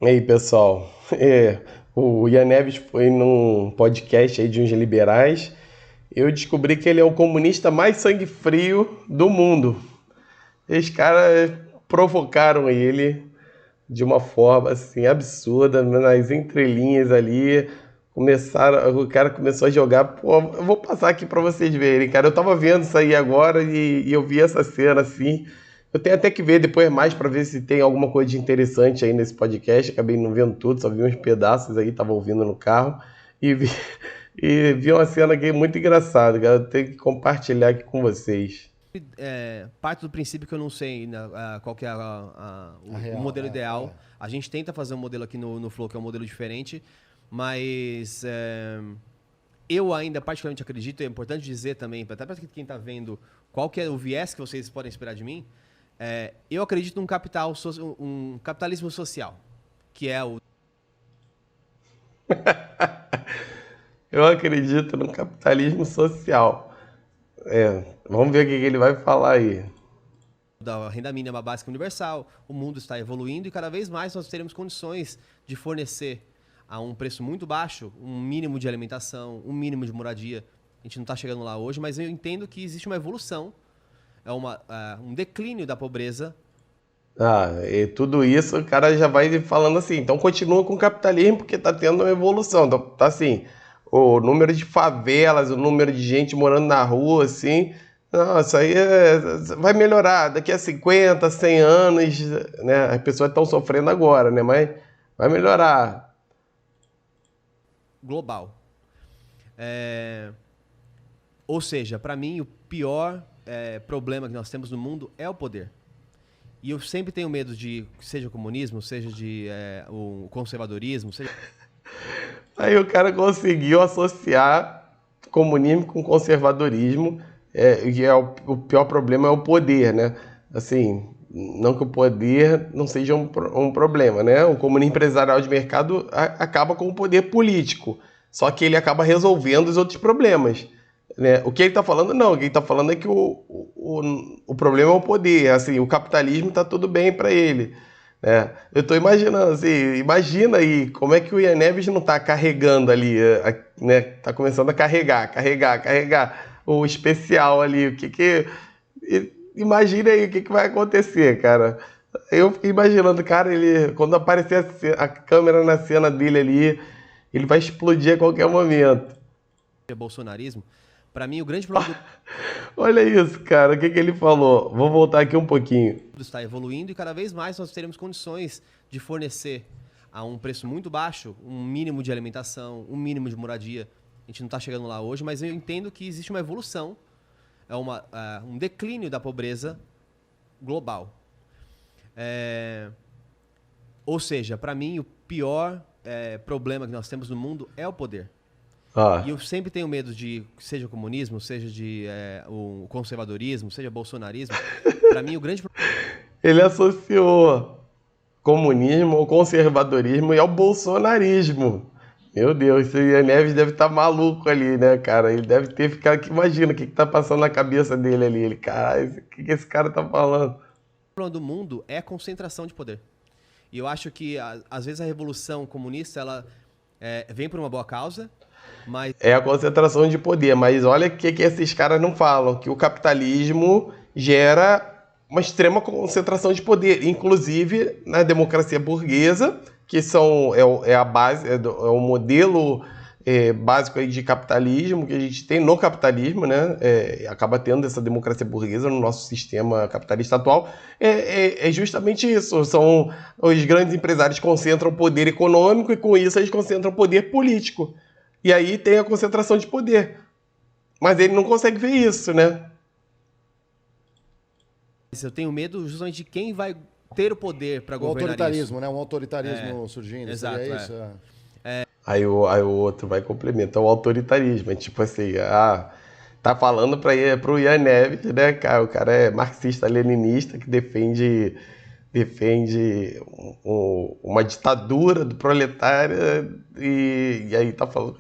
E aí, pessoal? O Ian Neves foi num podcast aí de uns liberais. Eu descobri que ele é o comunista mais sangue frio do mundo. Esses caras provocaram ele de uma forma assim absurda, nas entrelinhas ali. O cara começou a jogar. Pô, eu vou passar aqui pra vocês verem, cara. Eu tava vendo isso aí agora e eu vi essa cena assim. Eu tenho até que ver depois mais pra ver se tem alguma coisa de interessante aí nesse podcast. Acabei não vendo tudo, só vi uns pedaços aí, tava ouvindo no carro e vi, e vi uma cena aqui muito engraçada, cara. Eu tenho que compartilhar aqui com vocês. Parte do princípio que eu não sei, né, qual que é A o real, modelo ideal. A gente tenta fazer um modelo aqui no Flow, que é um modelo diferente, mas eu ainda particularmente acredito, é importante dizer também, até para quem está vendo qual que é o viés que vocês podem esperar de mim, eu acredito num um capitalismo social, que é o Eu acredito no capitalismo social. Vamos ver o que ele vai falar aí. da renda mínima básica universal. O mundo está evoluindo e cada vez mais nós teremos condições de fornecer a um preço muito baixo um mínimo de alimentação, um mínimo de moradia. A gente não está chegando lá hoje, mas eu entendo que existe uma evolução, um declínio da pobreza. E tudo isso o cara já vai falando assim, então continua com o capitalismo porque tá tendo uma evolução. Então, tá assim, o número de favelas, o número de gente morando na rua, assim, não, isso aí vai melhorar. Daqui a 50, 100 anos, né? As pessoas estão sofrendo agora, né? Mas vai melhorar. Global. Ou seja, para mim, o pior problema que nós temos no mundo é o poder. E eu sempre tenho medo de, seja o comunismo, seja de o conservadorismo, seja Aí o cara conseguiu associar comunismo com conservadorismo, e o pior problema é o poder, né? Assim, não que o poder não seja um problema, né? O comunismo empresarial de mercado acaba com o poder político, só que ele acaba resolvendo os outros problemas. Né? O que ele está falando, não. O que ele está falando é que o problema é o poder. Assim, o capitalismo está tudo bem para ele. Né? Eu estou imaginando, assim, imagina aí como é que o Ian Neves não está carregando ali, né? Tá começando a carregar o especial ali. Imagina aí o que vai acontecer, cara. Eu fiquei imaginando, cara, ele quando aparecer a câmera na cena dele ali, ele vai explodir a qualquer momento. bolsonarismo. Para mim, o grande problema do Olha isso, cara. O que ele falou? Vou voltar aqui um pouquinho. mundo está evoluindo e cada vez mais nós teremos condições de fornecer a um preço muito baixo um mínimo de alimentação, um mínimo de moradia. A gente não está chegando lá hoje, mas eu entendo que existe uma evolução, um declínio da pobreza global. Ou seja, para mim, o pior problema que nós temos no mundo é o poder. Ó, E eu sempre tenho medo de, seja o comunismo, seja de o conservadorismo, seja bolsonarismo. Para mim, o grande ele associou comunismo ao conservadorismo e ao bolsonarismo. Meu Deus, esse Ian Neves deve estar maluco ali, né, cara? Ele deve ter ficado. Imagina o que está passando na cabeça dele ali. Ele, cara, o que esse cara tá falando? problema do mundo é a concentração de poder. E eu acho que, às vezes, a revolução comunista ela vem por uma boa causa, mas É a concentração de poder, mas olha o que esses caras não falam, que o capitalismo gera uma extrema concentração de poder, inclusive na democracia burguesa, que é a base, é o modelo básico aí de capitalismo que a gente tem no capitalismo, né? Acaba tendo essa democracia burguesa no nosso sistema capitalista atual, é justamente isso. São os grandes empresários concentram poder econômico e com isso eles concentram poder político. E aí tem a concentração de poder. Mas ele não consegue ver isso, né? eu tenho medo justamente de quem vai ter o poder para O governar isso. autoritarismo, né? Um autoritarismo surgindo, Exato, seria isso? Aí o outro vai complementar o autoritarismo. É tipo assim, tá falando pro Ian Neves, né, cara? O cara é marxista-leninista que defende uma ditadura do proletário e aí tá falando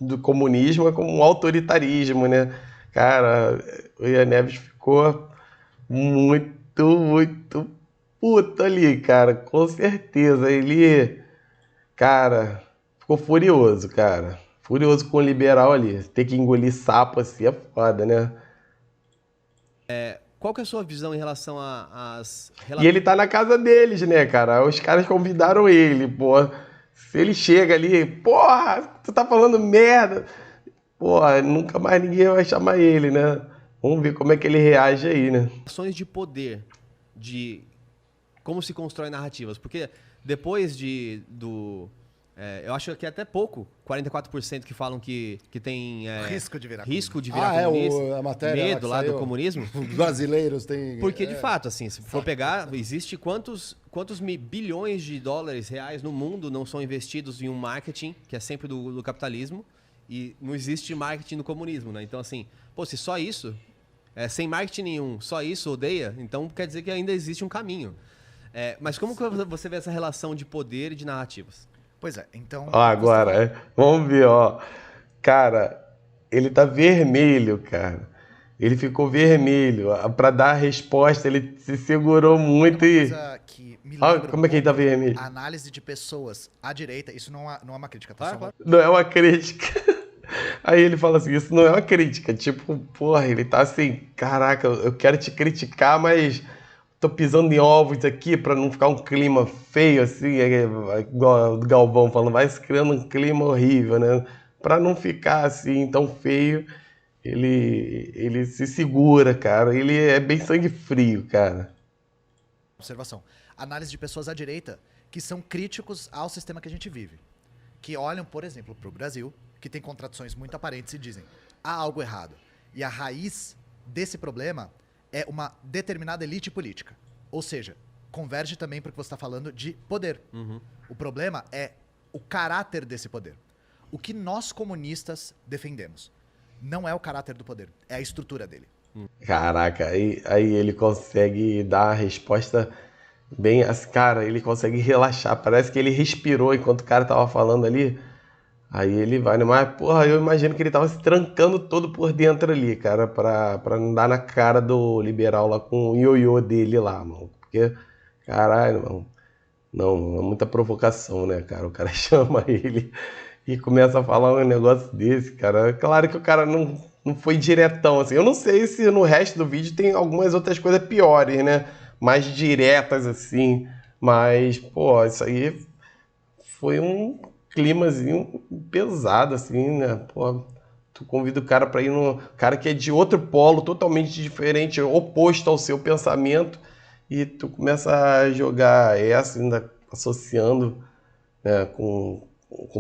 do comunismo é como um autoritarismo, né? Cara, o Ian Neves ficou muito, muito. puto ali, cara, com certeza. Ele, cara, ficou furioso, cara. Furioso com o liberal ali. Ter que engolir sapo assim é foda, né? Qual que é a sua visão em relação às E ele tá na casa deles, né, cara? Os caras convidaram ele, pô. Se ele chega ali, porra, tu tá falando merda. Porra, nunca mais ninguém vai chamar ele, né? Vamos ver como é que ele reage aí, né? relações de poder, de como se constrói narrativas? Porque depois eu acho que é até pouco, 44% que falam que tem risco de virar comunista, a matéria medo lá lá que do saiu. comunismo. Brasileiros têm... Porque, de fato, assim, se for pegar, existe quantos bilhões de dólares reais no mundo não são investidos em um marketing, que é sempre do capitalismo, e não existe marketing no comunismo, né? Então, assim, pô, se só isso, sem marketing nenhum, só isso odeia, então quer dizer que ainda existe um caminho. Mas como que você vê essa relação de poder e de narrativas? Pois é, então... Ó, agora, vamos ver, ó. Cara, ele tá vermelho, cara. Ele ficou vermelho. Pra dar a resposta, ele se segurou muito uma e. coisa que me Ó, lembra como é que ele tá vermelho? a análise de pessoas à direita, isso não é uma crítica, tá? Claro, Só claro. Não é uma crítica. Aí ele fala assim: isso não é uma crítica. Tipo, porra, ele tá assim: caraca, eu quero te criticar, mas tô pisando em ovos aqui pra não ficar um clima feio, assim, igual o Galvão falando, vai se criando um clima horrível, né? Pra não ficar assim tão feio, ele se segura, cara. Ele é bem sangue frio, cara. observação. Análise de pessoas à direita que são críticos ao sistema que a gente vive. Que olham, por exemplo, para o Brasil, que tem contradições muito aparentes e dizem, há algo errado. E a raiz desse problema é uma determinada elite política. Ou seja, converge também para o que você está falando de poder. O problema é o caráter desse poder. O que nós comunistas defendemos não é o caráter do poder, é a estrutura dele. Caraca, aí ele consegue dar a resposta bem assim, cara, ele consegue relaxar. Parece que ele respirou enquanto o cara tava falando ali. Aí ele vai, né? Mas, porra, eu imagino que ele tava se trancando todo por dentro ali, cara, pra não dar na cara do liberal lá com o ioiô dele lá, mano. Porque, caralho, mano. Não, é muita provocação, né, cara? O cara chama ele e começa a falar um negócio desse, cara. Claro que o cara não foi diretão, assim. Eu não sei se no resto do vídeo tem algumas outras coisas piores, né? Mais diretas, assim. Mas, pô, isso aí foi um climazinho pesado, assim, né? Pô, tu convida o cara pra ir no... cara que é de outro polo, totalmente diferente, oposto ao seu pensamento, e tu começa a jogar essa, ainda associando, né, com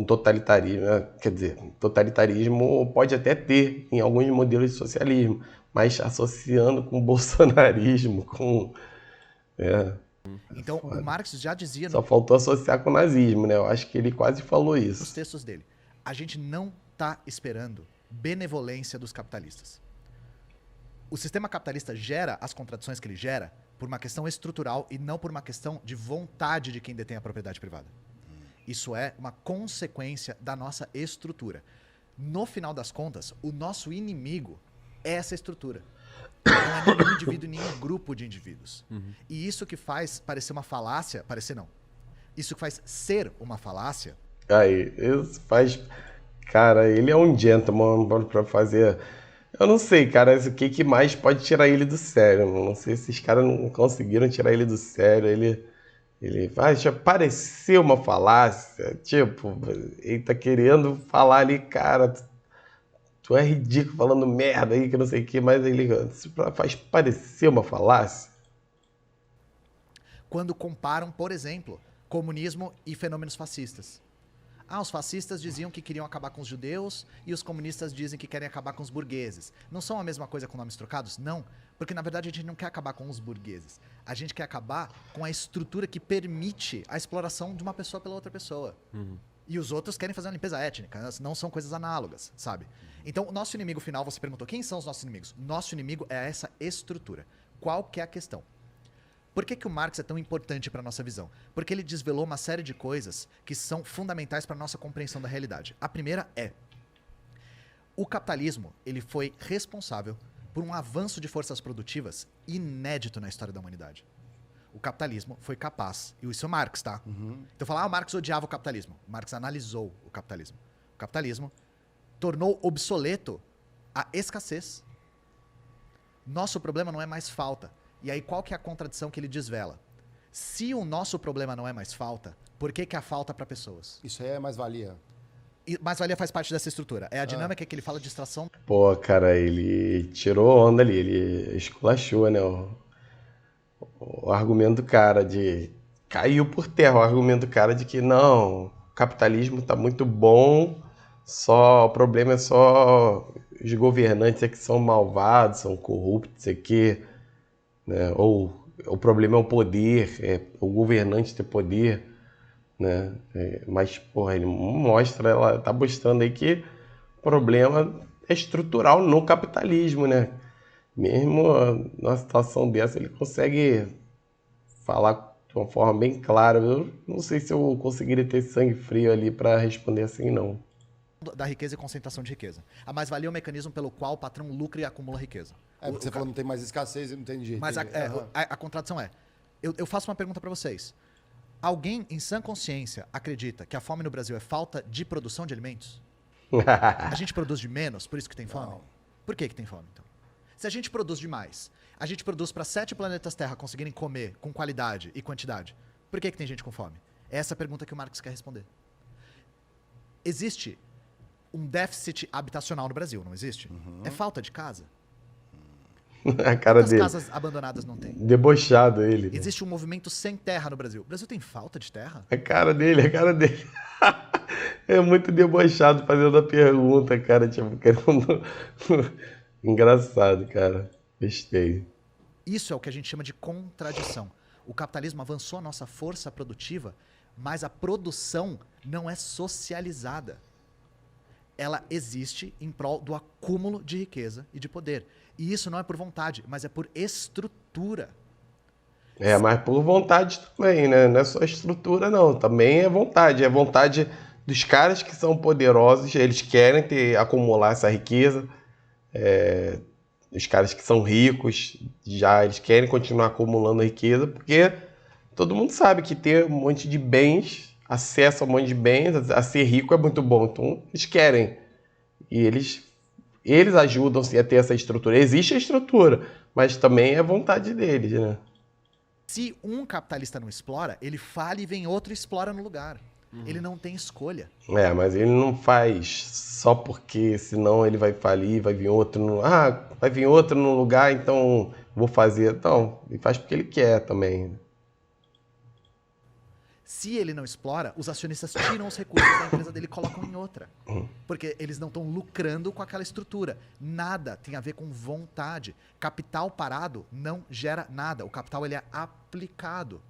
totalitarismo, né? Quer dizer, totalitarismo pode até ter em alguns modelos de socialismo, mas associando com bolsonarismo, com... Então, o Marx já dizia Só faltou associar com o nazismo, né? Eu acho que ele quase falou nos isso. textos dele, a gente não está esperando benevolência dos capitalistas. O sistema capitalista gera as contradições que ele gera por uma questão estrutural e não por uma questão de vontade de quem detém a propriedade privada. Isso é uma consequência da nossa estrutura. No final das contas, o nosso inimigo é essa estrutura. Não é nenhum indivíduo e nenhum grupo de indivíduos. E isso que faz parecer uma falácia... Parecer não. Isso que faz ser uma falácia... Aí, isso faz... Cara, ele é um gentleman pra fazer... Eu não sei, cara, o que mais pode tirar ele do sério. Não sei se esses caras não conseguiram tirar ele do sério. Ele faz parecer uma falácia. Tipo, ele tá querendo falar ali, cara, tu é ridículo falando merda aí, que não sei o que, mas ele faz parecer uma falácia. Quando comparam, por exemplo, comunismo e fenômenos fascistas. Os fascistas diziam que queriam acabar com os judeus e os comunistas dizem que querem acabar com os burgueses. Não são a mesma coisa com nomes trocados? Não, porque na verdade a gente não quer acabar com os burgueses. A gente quer acabar com a estrutura que permite a exploração de uma pessoa pela outra pessoa. E os outros querem fazer uma limpeza étnica, não são coisas análogas, sabe? Então, o nosso inimigo final, você perguntou, quem são os nossos inimigos? Nosso inimigo é essa estrutura. Qual que é a questão? Por que o Marx é tão importante para a nossa visão? Porque ele desvelou uma série de coisas que são fundamentais para a nossa compreensão da realidade. A primeira é, o capitalismo ele foi responsável por um avanço de forças produtivas inédito na história da humanidade. O capitalismo foi capaz, e isso é Marx, tá? Então falar, o Marx odiava o capitalismo. Marx analisou o capitalismo. O capitalismo tornou obsoleto a escassez. Nosso problema não é mais falta. E aí qual que é a contradição que ele desvela? Se o nosso problema não é mais falta, por que a falta para pessoas? Isso aí é mais-valia. E mais-valia faz parte dessa estrutura. É a dinâmica que ele fala de extração. Pô, cara, ele tirou onda ali, ele esculachou, né? O argumento do cara de... Caiu por terra o argumento do cara de que não, o capitalismo tá muito bom, só o problema é só os governantes é que são malvados, são corruptos, é que, né? Ou o problema é o poder, é o governante ter poder, né? Mas, porra, ele mostra, ela tá mostrando aí que o problema é estrutural no capitalismo, né? Mesmo numa situação dessa, ele consegue falar de uma forma bem clara. Eu não sei se eu conseguiria ter sangue frio ali para responder assim, não. Da riqueza e concentração de riqueza. A mais-valia é o mecanismo pelo qual o patrão lucra e acumula riqueza. Porque você falou não tem mais escassez e não tem jeito. Mas a contradição é, eu faço uma pergunta para vocês. Alguém em sã consciência acredita que a fome no Brasil é falta de produção de alimentos? A gente produz de menos, por isso que tem fome? Não. Por que tem fome, então? Se a gente produz demais, a gente produz para 7 planetas Terra conseguirem comer com qualidade e quantidade, por que tem gente com fome? É essa a pergunta que o Marx quer responder. Existe um déficit habitacional no Brasil, não existe? É falta de casa? A cara Quantas dele. casas abandonadas não tem? Debochado ele. Né? Existe um movimento sem terra no Brasil. O Brasil tem falta de terra? A cara dele, a cara dele. É muito debochado fazendo a pergunta, cara. Tipo, querendo... Engraçado, cara. Gostei. Isso é o que a gente chama de contradição. O capitalismo avançou a nossa força produtiva, mas a produção não é socializada. Ela existe em prol do acúmulo de riqueza e de poder. E isso não é por vontade, mas é por estrutura. Mas por vontade também, né? Não é só estrutura, não. Também é vontade. É vontade dos caras que são poderosos, eles querem acumular essa riqueza. Os caras que são ricos, já eles querem continuar acumulando riqueza, porque todo mundo sabe que ter um monte de bens, acesso a um monte de bens, a ser rico é muito bom. Então, eles querem. E eles ajudam a ter essa estrutura. Existe a estrutura, mas também é vontade deles, né? Se um capitalista não explora, ele falha e vem outro e explora no lugar. Ele não tem escolha. Mas ele não faz só porque senão ele vai falir, vai vir outro vai vir outro no lugar, então vou fazer. Não, ele faz porque ele quer também. Se ele não explora, os acionistas tiram os recursos da empresa dele e colocam em outra. Porque eles não estão lucrando com aquela estrutura. Nada tem a ver com vontade. Capital parado não gera nada. O capital ele é aplicado.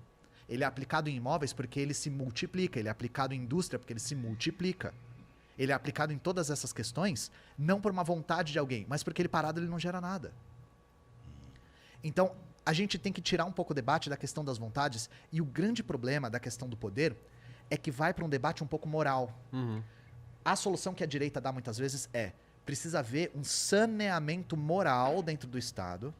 Ele é aplicado em imóveis porque ele se multiplica. Ele é aplicado em indústria porque ele se multiplica. Ele é aplicado em todas essas questões não por uma vontade de alguém, mas porque ele parado ele não gera nada. Então, a gente tem que tirar um pouco o debate da questão das vontades, e o grande problema da questão do poder é que vai para um debate um pouco moral. A solução que a direita dá muitas vezes precisa haver um saneamento moral dentro do Estado,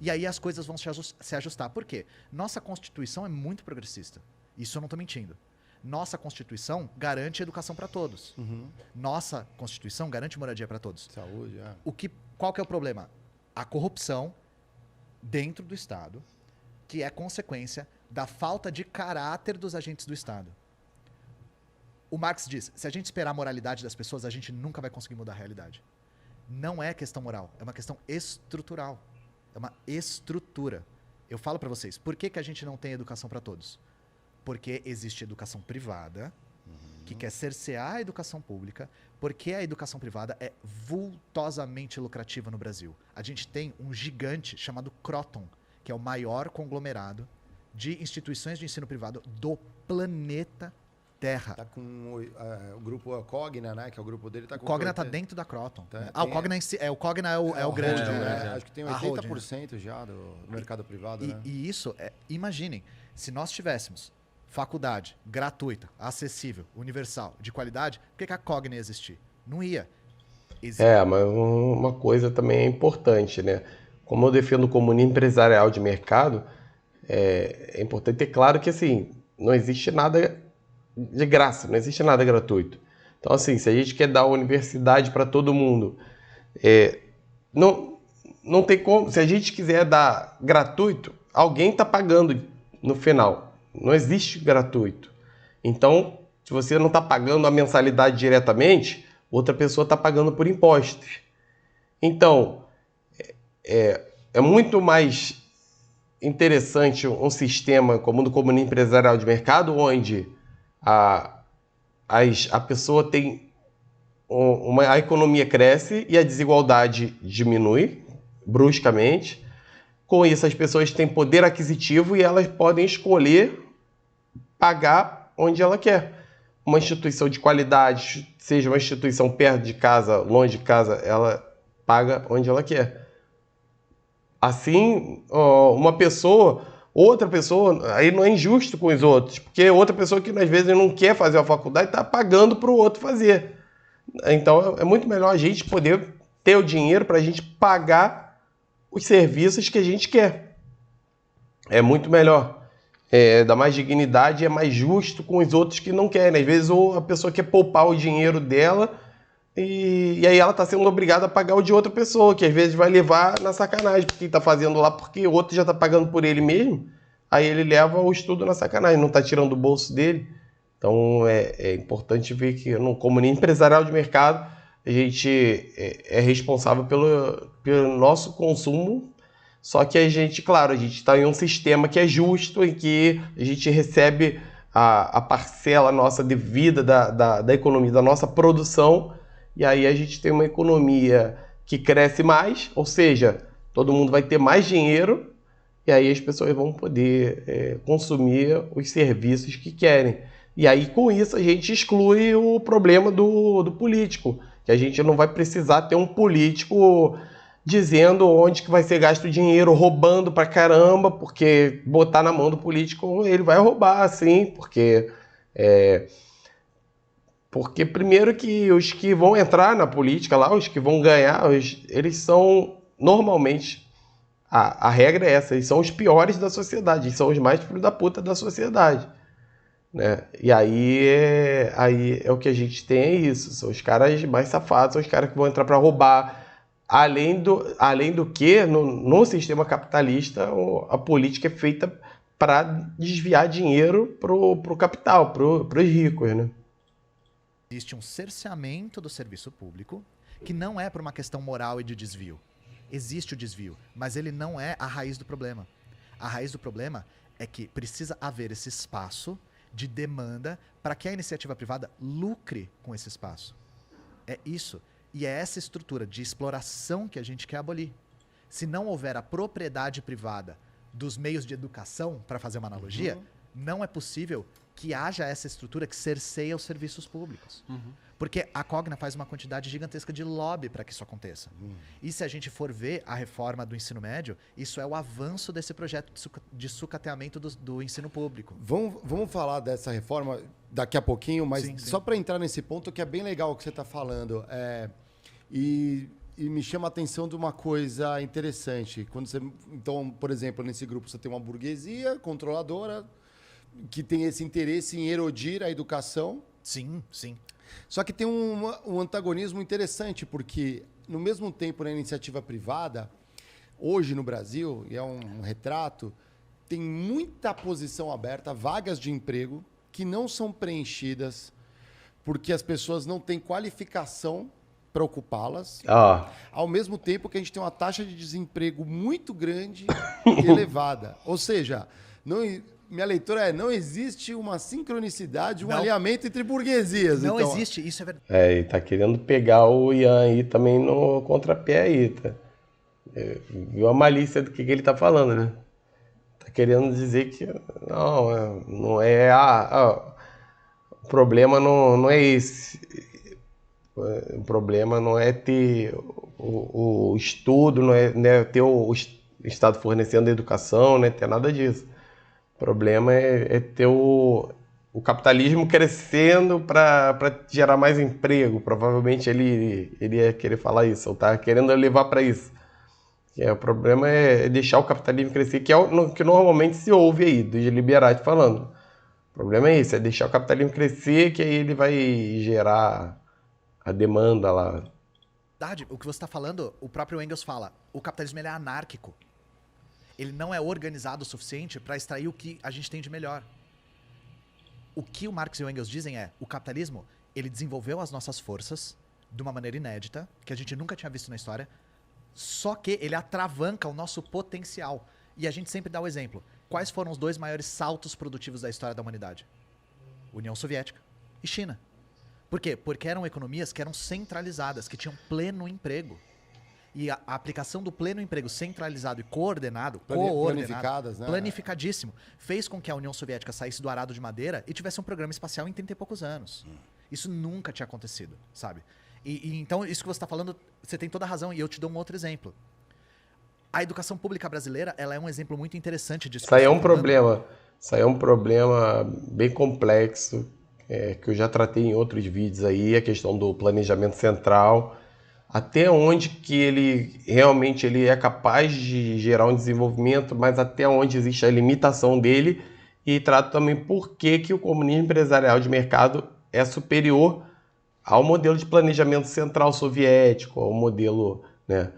e aí as coisas vão se ajustar. Por quê? Nossa Constituição é muito progressista. Isso eu não estou mentindo. Nossa Constituição garante educação para todos. Nossa Constituição garante moradia para todos. Saúde, Qual que é o problema? A corrupção dentro do Estado, que é consequência da falta de caráter dos agentes do Estado. O Marx diz, se a gente esperar a moralidade das pessoas, a gente nunca vai conseguir mudar a realidade. Não é questão moral, é uma questão estrutural. É uma estrutura. Eu falo para vocês, por que a gente não tem educação para todos? Porque existe educação privada, que quer cercear a educação pública, porque a educação privada é vultosamente lucrativa no Brasil. A gente tem um gigante chamado Croton, que é o maior conglomerado de instituições de ensino privado do planeta Terra. Tá com o grupo Cogna, né? Que é o grupo dele. Tá com o Cogna tá dentro da Croton. Tá, o Cogna o Cogna é o grande. Acho que tem 80% já do mercado privado, né? E isso, imaginem, se nós tivéssemos faculdade gratuita, acessível, universal, de qualidade, por que a Cogna ia existir? Não ia. Mas uma coisa também é importante, né? Como eu defendo o comunismo empresarial de mercado, é importante ter claro que, assim, não existe nada de graça, não existe nada gratuito. Então, assim, se a gente quer dar universidade para todo mundo, não tem como. Se a gente quiser dar gratuito, alguém está pagando no final. Não existe gratuito. Então, se você não está pagando a mensalidade diretamente, outra pessoa está pagando por impostos. Então, é muito mais interessante um sistema como o do comunismo empresarial de mercado, onde a pessoa tem a economia cresce e a desigualdade diminui bruscamente. Com isso, as pessoas têm poder aquisitivo e elas podem escolher pagar onde ela quer. Uma instituição de qualidade, seja uma instituição perto de casa, longe de casa, ela paga onde ela quer. Assim, outra pessoa, aí não é injusto com os outros, porque outra pessoa que às vezes não quer fazer a faculdade está pagando para o outro fazer. Então é muito melhor a gente poder ter o dinheiro para a gente pagar os serviços que a gente quer. É muito melhor. Dá mais dignidade e é mais justo com os outros que não querem. Às vezes a pessoa quer poupar o dinheiro dela e aí ela está sendo obrigada a pagar o de outra pessoa, que às vezes vai levar na sacanagem, porque está fazendo lá porque o outro já está pagando por ele mesmo, aí ele leva o estudo na sacanagem, não está tirando do bolso dele. Então é importante ver que no comunismo empresarial de mercado a gente é responsável pelo nosso consumo, só que a gente está em um sistema que é justo, em que a gente recebe a parcela nossa devida da economia, da nossa produção, e aí a gente tem uma economia que cresce mais, ou seja, todo mundo vai ter mais dinheiro, e aí as pessoas vão poder consumir os serviços que querem. E aí, com isso, a gente exclui o problema do político, que a gente não vai precisar ter um político dizendo onde que vai ser gasto o dinheiro, roubando pra caramba, porque botar na mão do político, ele vai roubar, sim, porque primeiro que os que vão entrar na política lá, os que vão ganhar, eles são, normalmente, a regra é essa, eles são os piores da sociedade, eles são os mais filhos da puta da sociedade. Né? E aí é o que a gente tem, é isso, são os caras mais safados, são os caras que vão entrar para roubar. Além do que, no sistema capitalista, a política é feita para desviar dinheiro pro capital, pros ricos, né? Existe um cerceamento do serviço público que não é por uma questão moral e de desvio. Existe o desvio, mas ele não é a raiz do problema. A raiz do problema é que precisa haver esse espaço de demanda para que a iniciativa privada lucre com esse espaço. É isso. E é essa estrutura de exploração que a gente quer abolir. Se não houver a propriedade privada dos meios de educação, para fazer uma analogia, não é possível que haja essa estrutura que cerceia os serviços públicos. Porque a Cogna faz uma quantidade gigantesca de lobby para que isso aconteça. E se a gente for ver a reforma do ensino médio, isso é o avanço desse projeto de sucateamento do ensino público. Vamos falar dessa reforma daqui a pouquinho, mas sim. Só para entrar nesse ponto que é bem legal o que você está falando. E me chama a atenção de uma coisa interessante. Então, por exemplo, nesse grupo você tem uma burguesia controladora que tem esse interesse em erodir a educação. Sim, sim. Só que tem um antagonismo interessante, porque no mesmo tempo na iniciativa privada, hoje no Brasil, e é um retrato, tem muita posição aberta, vagas de emprego que não são preenchidas porque as pessoas não têm qualificação para ocupá-las. Ao mesmo tempo que a gente tem uma taxa de desemprego muito grande e elevada. Ou seja, minha leitura não existe uma sincronicidade, um alinhamento entre burguesias. Não então, existe, isso é verdade. E tá querendo pegar o Ian aí também no contrapé aí, tá? Viu a malícia do que ele tá falando, né? Tá querendo dizer que não é... o problema não é esse. O problema não é ter o estudo, não é ter o Estado fornecendo a educação, não é ter nada disso. O problema é ter o capitalismo crescendo para gerar mais emprego. Provavelmente ele ia querer falar isso, ou tá querendo levar para isso. O problema é deixar o capitalismo crescer, que é o que normalmente se ouve aí, dos liberais falando. O problema é isso, é deixar o capitalismo crescer, que aí ele vai gerar a demanda lá. Verdade, o que você está falando, o próprio Engels fala, o capitalismo ele é anárquico. Ele não é organizado o suficiente para extrair o que a gente tem de melhor. O que o Marx e o Engels dizem é, o capitalismo, ele desenvolveu as nossas forças de uma maneira inédita, que a gente nunca tinha visto na história, só que ele atravanca o nosso potencial. E a gente sempre dá o exemplo. Quais foram os 2 maiores saltos produtivos da história da humanidade? União Soviética e China. Por quê? Porque eram economias que eram centralizadas, que tinham pleno emprego. E a aplicação do pleno emprego centralizado e coordenado, planificadas, né? planificadíssimo, fez com que a União Soviética saísse do arado de madeira e tivesse um programa espacial em 30 e poucos anos. Isso nunca tinha acontecido, sabe? Então, isso que você está falando, você tem toda a razão. E eu te dou um outro exemplo. A educação pública brasileira, ela é um exemplo muito interessante disso. Isso aí é um problema. Isso aí é um problema bem complexo, que eu já tratei em outros vídeos aí, a questão do planejamento central. Até onde que ele realmente ele é capaz de gerar um desenvolvimento, mas até onde existe a limitação dele, e trato também por que o comunismo empresarial de mercado é superior ao modelo de planejamento central soviético, ao modelo, né?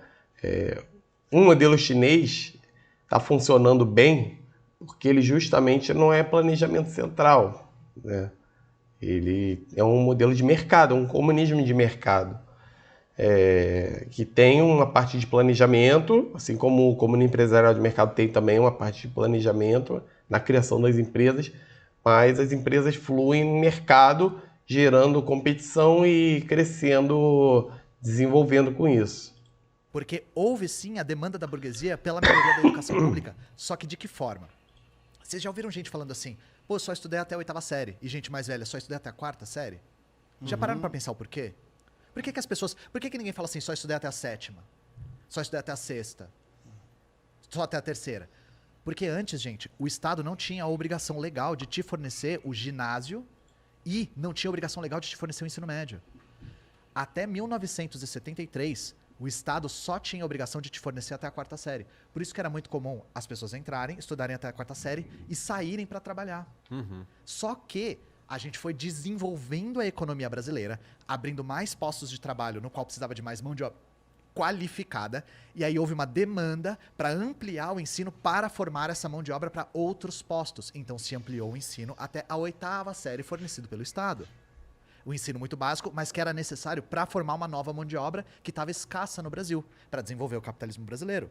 Um modelo chinês está funcionando bem porque ele justamente não é planejamento central, né? Ele é um modelo de mercado, um comunismo de mercado. Que tem uma parte de planejamento, assim como o comunismo empresarial de mercado tem também uma parte de planejamento na criação das empresas, mas as empresas fluem no mercado, gerando competição e crescendo, desenvolvendo com isso. Porque houve sim a demanda da burguesia pela melhoria da educação pública. Só que de que forma? Vocês já ouviram gente falando assim, pô, só estudei até a 8ª série, e gente mais velha, só estudei até a 4ª série? Já pararam pra pensar o porquê? Por que as pessoas... Por que ninguém fala assim, só estudei até a 7ª? Só estudei até a 6ª? Só até a 3ª? Porque antes, gente, o Estado não tinha a obrigação legal de te fornecer o ginásio e não tinha a obrigação legal de te fornecer o ensino médio. Até 1973, o Estado só tinha a obrigação de te fornecer até a 4ª série. Por isso que era muito comum as pessoas entrarem, estudarem até a 4ª série e saírem para trabalhar. Só que a gente foi desenvolvendo a economia brasileira, abrindo mais postos de trabalho, no qual precisava de mais mão de obra qualificada, e aí houve uma demanda para ampliar o ensino para formar essa mão de obra para outros postos. Então se ampliou o ensino até a 8ª série fornecido pelo Estado. O ensino muito básico, mas que era necessário para formar uma nova mão de obra que estava escassa no Brasil, para desenvolver o capitalismo brasileiro.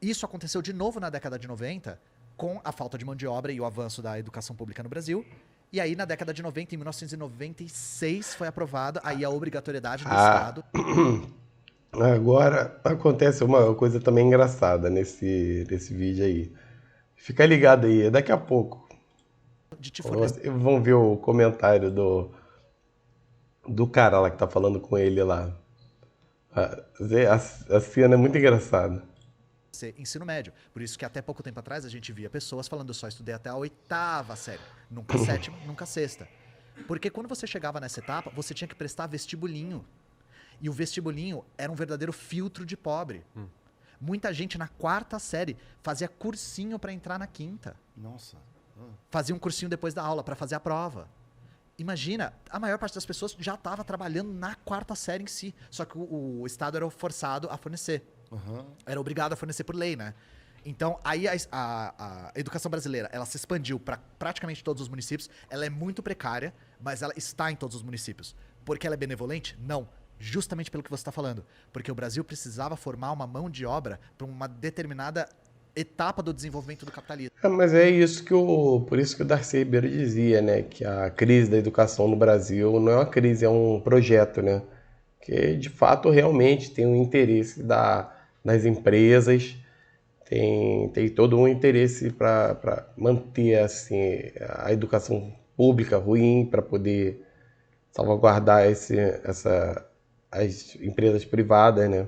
Isso aconteceu de novo na década de 90, com a falta de mão de obra e o avanço da educação pública no Brasil. E aí, na década de 90, em 1996, foi aprovada aí a obrigatoriedade do Estado. Agora, acontece uma coisa também engraçada nesse vídeo aí. Fica ligado aí, daqui a pouco. De te fornecer. Vão ver o comentário do cara lá que tá falando com ele lá. A cena é muito engraçada. Ensino médio. Por isso que até pouco tempo atrás a gente via pessoas falando, eu só estudei até a 8ª série. Nunca a 7ª, nunca a 6ª. Porque quando você chegava nessa etapa, você tinha que prestar vestibulinho. E o vestibulinho era um verdadeiro filtro de pobre. Muita gente na 4ª série fazia cursinho para entrar na 5ª. Nossa. Fazia um cursinho depois da aula para fazer a prova. Imagina, a maior parte das pessoas já estava trabalhando na 4ª série em si. Só que o Estado era forçado a fornecer. Era obrigado a fornecer por lei, né? Então, aí a educação brasileira, ela se expandiu para praticamente todos os municípios. Ela é muito precária, mas ela está em todos os municípios. Porque ela é benevolente? Não. Justamente pelo que você está falando. Porque o Brasil precisava formar uma mão de obra para uma determinada etapa do desenvolvimento do capitalismo. Mas é isso por isso que o Darcy Ribeiro dizia, né? Que a crise da educação no Brasil não é uma crise, é um projeto, né? Que de fato realmente tem um interesse das empresas, tem todo um interesse para manter assim, a educação pública ruim, para poder salvaguardar as empresas privadas, né?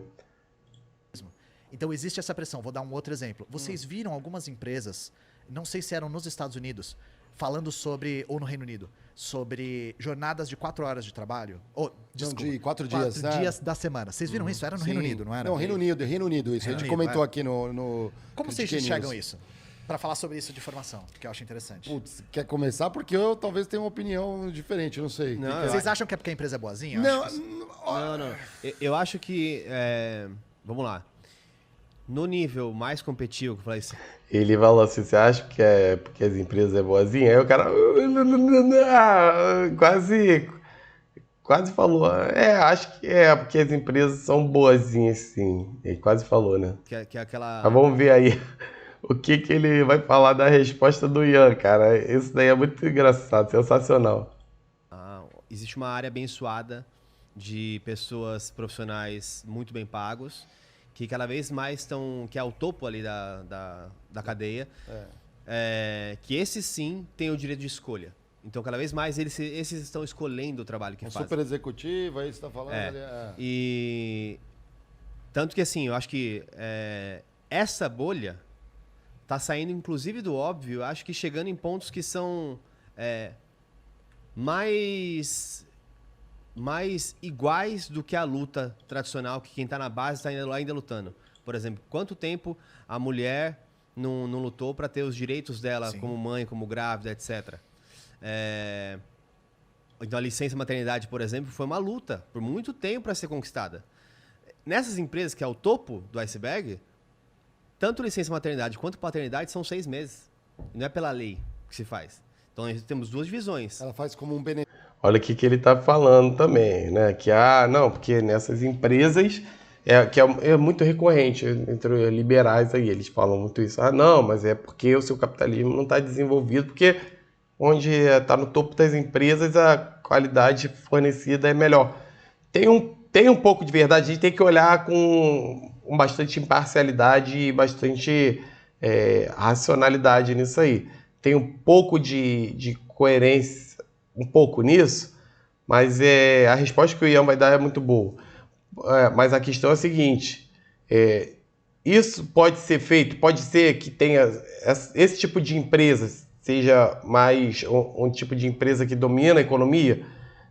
Então existe essa pressão. Vou dar um outro exemplo. Vocês viram algumas empresas, não sei se eram nos Estados Unidos, falando sobre, ou no Reino Unido, sobre jornadas de 4 horas de trabalho. Desculpa, de 4 dias. 4 dias da semana. Vocês viram isso? Era no Reino Unido, não era? Não, Reino Unido isso. A gente comentou aqui no Como vocês enxergam isso? Para falar sobre isso de formação, que eu acho interessante. Putz, quer começar? Porque eu talvez tenha uma opinião diferente, não sei. Não, Vocês acham que é porque a empresa é boazinha? Não. Eu acho que... vamos lá. No nível mais competitivo, que eu falei assim... Ele falou assim, você acha que é porque as empresas é boazinha? Aí o cara quase falou, acho que é porque as empresas são boazinhas, sim. Ele quase falou, né? Que é aquela... Mas vamos ver aí o que ele vai falar da resposta do Ian, cara. Isso daí é muito engraçado, sensacional. Existe uma área abençoada de pessoas profissionais muito bem pagos, que cada vez mais estão, que é o topo ali da cadeia, que esses sim têm o direito de escolha. Então, cada vez mais esses estão escolhendo o trabalho que fazem. Super executivo, aí você está falando. E tanto que, assim, eu acho que essa bolha está saindo, inclusive, do óbvio, acho que chegando em pontos que são mais iguais do que a luta tradicional, que quem está na base está ainda lutando. Por exemplo, quanto tempo a mulher não lutou para ter os direitos dela, como mãe, como grávida, etc. Então a licença maternidade, por exemplo, foi uma luta por muito tempo para ser conquistada. Nessas empresas, que é o topo do iceberg, tanto licença maternidade quanto paternidade são 6 meses. E não é pela lei que se faz. Então nós temos 2 visões. Ela faz como um benefício. Olha o que ele está falando também, né? Que, não, porque nessas empresas, é muito recorrente entre liberais aí, eles falam muito isso. Não, mas é porque o seu capitalismo não está desenvolvido, porque onde está no topo das empresas, a qualidade fornecida é melhor. Tem um pouco de verdade, a gente tem que olhar com bastante imparcialidade e bastante racionalidade nisso aí. Tem um pouco de coerência, um pouco nisso, mas a resposta que o Ian vai dar é muito boa. Mas a questão é a seguinte, isso pode ser feito, pode ser que tenha esse tipo de empresa, seja mais um tipo de empresa que domina a economia.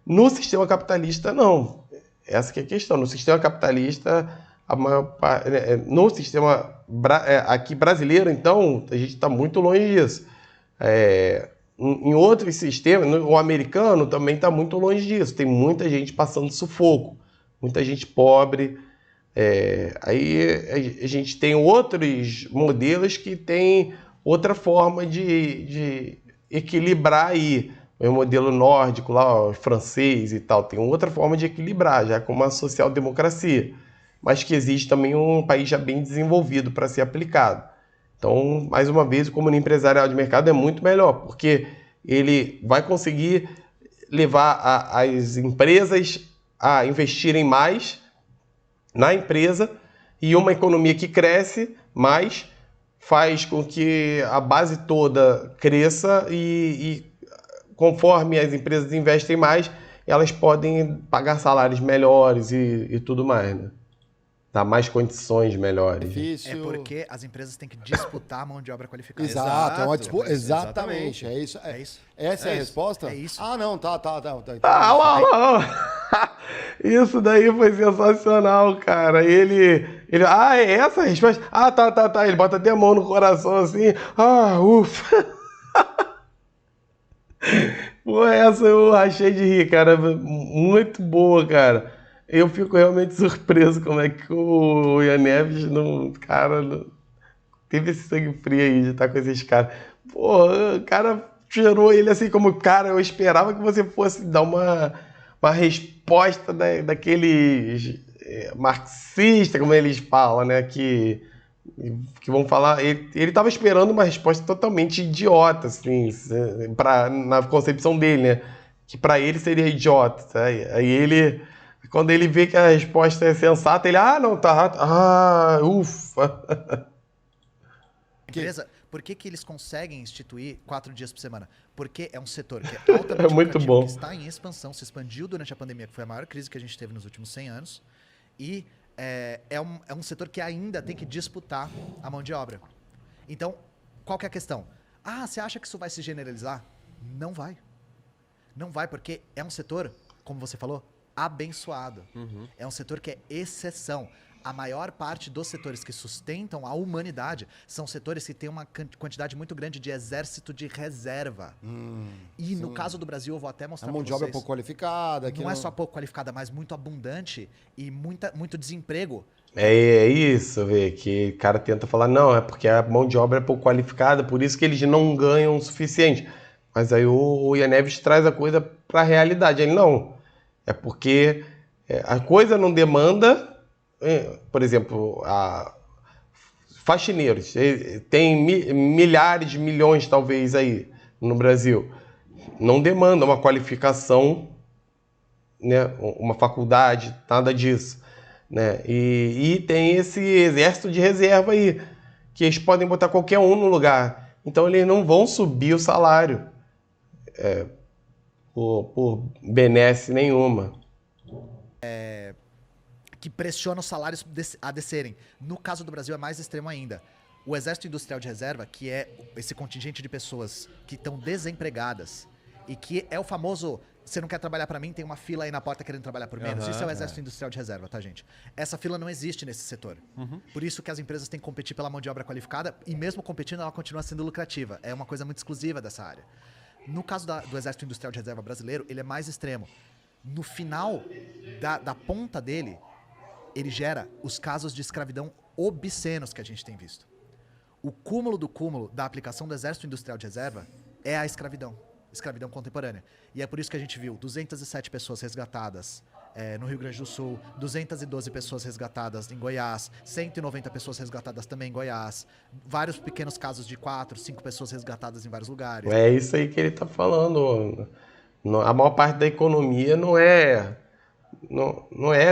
No sistema capitalista, não. Essa que é a questão. No sistema capitalista, no sistema aqui brasileiro, então, a gente está muito longe disso. Em outros sistemas, o americano também está muito longe disso. Tem muita gente passando sufoco, muita gente pobre. Aí a gente tem outros modelos que têm outra forma de equilibrar aí. O modelo nórdico, lá, o francês e tal, tem outra forma de equilibrar, já com uma social-democracia. Mas que existe também um país já bem desenvolvido para ser aplicado. Então, mais uma vez, o comune empresarial de mercado é muito melhor, porque ele vai conseguir levar as empresas a investirem mais na empresa, e uma economia que cresce mais faz com que a base toda cresça e conforme as empresas investem mais, elas podem pagar salários melhores e tudo mais, né? Dar mais condições melhores. Difícil. É porque as empresas têm que disputar a mão de obra qualificada. Exato, é uma disputa. Exatamente. É isso. É isso. Essa é a resposta? É isso. Não, tá. Isso daí foi sensacional, cara. Ele é essa a resposta? Tá. Ele bota até a mão no coração assim. Ufa. Pô, essa eu achei de rir, cara. Muito boa, cara. Eu fico realmente surpreso como é que o Ian Neves não teve esse sangue frio aí de estar com esses caras. Pô, o cara tirou ele assim como, cara, eu esperava que você fosse dar uma resposta daqueles marxistas, como eles falam, né, que vão falar. Ele estava esperando uma resposta totalmente idiota, assim, na concepção dele, né, que para ele seria idiota. Tá? Aí ele... Quando ele vê que a resposta é sensata, ele, não, tá, ufa. Empresa, por que eles conseguem instituir 4 dias por semana? Porque é um setor que é altamente muito lucrativo, bom. que está em expansão, se expandiu durante a pandemia, que foi a maior crise que a gente teve nos últimos 100 anos, e é um setor que ainda tem que disputar a mão de obra. Então, qual que é a questão? Você acha que isso vai se generalizar? Não vai. Não vai, porque é um setor, como você falou, abençoado. É um setor que é exceção. A maior parte dos setores que sustentam a humanidade são setores que têm uma quantidade muito grande de exército de reserva. E no caso do Brasil, eu vou até mostrar A pra mão vocês. de obra é pouco qualificada. Não é só pouco qualificada, mas muito abundante e muito desemprego. É isso, vê, que o cara tenta falar, não, é porque a mão de obra é pouco qualificada, por isso que eles não ganham o suficiente. Mas aí o Ian Neves traz a coisa para a realidade. Ele não, é porque a coisa não demanda, por exemplo, faxineiros, tem milhares, milhões talvez aí no Brasil, não demanda uma qualificação, né, uma faculdade, nada disso, né? E tem esse exército de reserva aí, que eles podem botar qualquer um no lugar. Então eles não vão subir o salário por benesse nenhuma. Que pressiona os salários a descerem. No caso do Brasil é mais extremo ainda. O Exército Industrial de Reserva, que é esse contingente de pessoas que estão desempregadas e que é o famoso, você não quer trabalhar pra mim, tem uma fila aí na porta querendo trabalhar por menos. Isso é o Exército Industrial de Reserva, tá, gente? Essa fila não existe nesse setor. Por isso que as empresas têm que competir pela mão de obra qualificada e mesmo competindo, ela continua sendo lucrativa. É uma coisa muito exclusiva dessa área. No caso do Exército Industrial de Reserva brasileiro, ele é mais extremo. No final da ponta dele, ele gera os casos de escravidão obscenos que a gente tem visto. O cúmulo do cúmulo da aplicação do Exército Industrial de Reserva é a escravidão contemporânea. E é por isso que a gente viu 207 pessoas resgatadas no Rio Grande do Sul, 212 pessoas resgatadas em Goiás, 190 pessoas resgatadas também em Goiás, vários pequenos casos de 4, 5 pessoas resgatadas em vários lugares. É isso aí que ele está falando. A maior parte da economia não é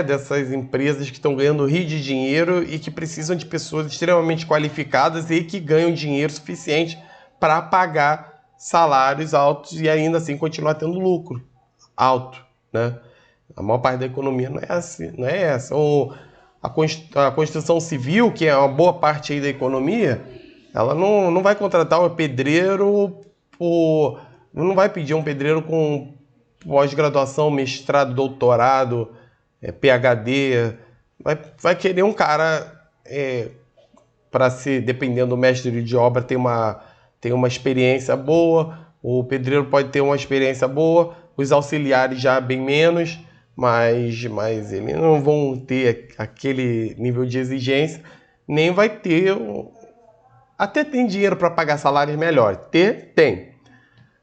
dessas empresas que estão ganhando rio de dinheiro e que precisam de pessoas extremamente qualificadas e que ganham dinheiro suficiente para pagar salários altos e ainda assim continuar tendo lucro alto, né? A maior parte da economia não é assim, não é essa. Ou a construção civil, que é uma boa parte aí da economia, ela não vai contratar um pedreiro não vai pedir um pedreiro com pós-graduação, mestrado, doutorado, PhD. Vai querer um cara para ser, dependendo do mestre de obra, ter uma experiência boa. O pedreiro pode ter uma experiência boa, os auxiliares já bem menos, mas eles não vão ter aquele nível de exigência, nem vai ter. Até tem dinheiro para pagar salários melhores, tem,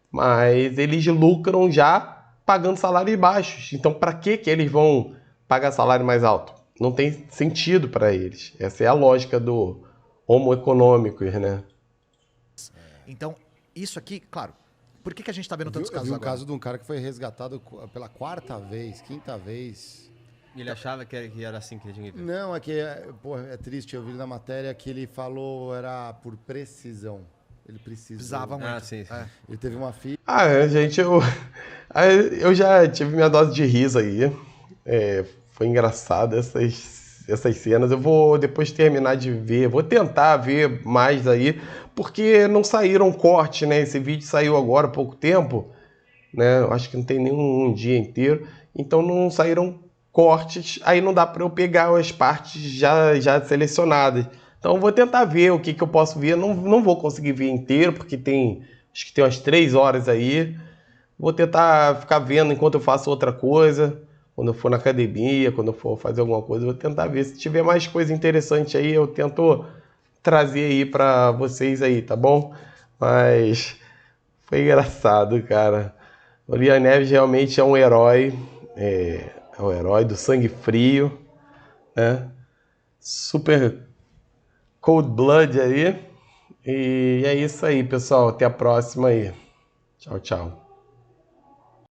mas eles lucram já pagando salários baixos. Então, para que eles vão pagar salário mais alto? Não tem sentido para eles. Essa é a lógica do homo econômicos, né? Então, isso aqui, claro, por que a gente tá vendo tantos Eu casos vi um agora? caso de um cara que foi resgatado pela quinta vez. Ele achava que era assim que ele tinha que ver. Não, é que é triste. Eu vi na matéria que ele falou era por precisão. Ele Precisava muito. sim. Ele teve uma filha. Gente, eu já tive minha dose de riso aí. Foi engraçado essas cenas. Eu vou depois terminar de ver, vou tentar ver mais aí, porque não saíram cortes, né? Esse vídeo saiu agora há pouco tempo, né? Eu acho que não tem nenhum dia inteiro, então não saíram cortes, aí não dá para eu pegar as partes já selecionadas. Então eu vou tentar ver o que eu posso ver. Não vou conseguir ver inteiro, porque acho que tem umas 3 horas aí. Vou tentar ficar vendo enquanto eu faço outra coisa. Quando eu for na academia, quando eu for fazer alguma coisa, eu vou tentar ver. Se tiver mais coisa interessante aí, eu tento trazer aí pra vocês aí, tá bom? Mas foi engraçado, cara. O Ian Neves realmente é um herói. É o herói do sangue frio, né? Super cold blood aí. E é isso aí, pessoal. Até a próxima aí. Tchau, tchau.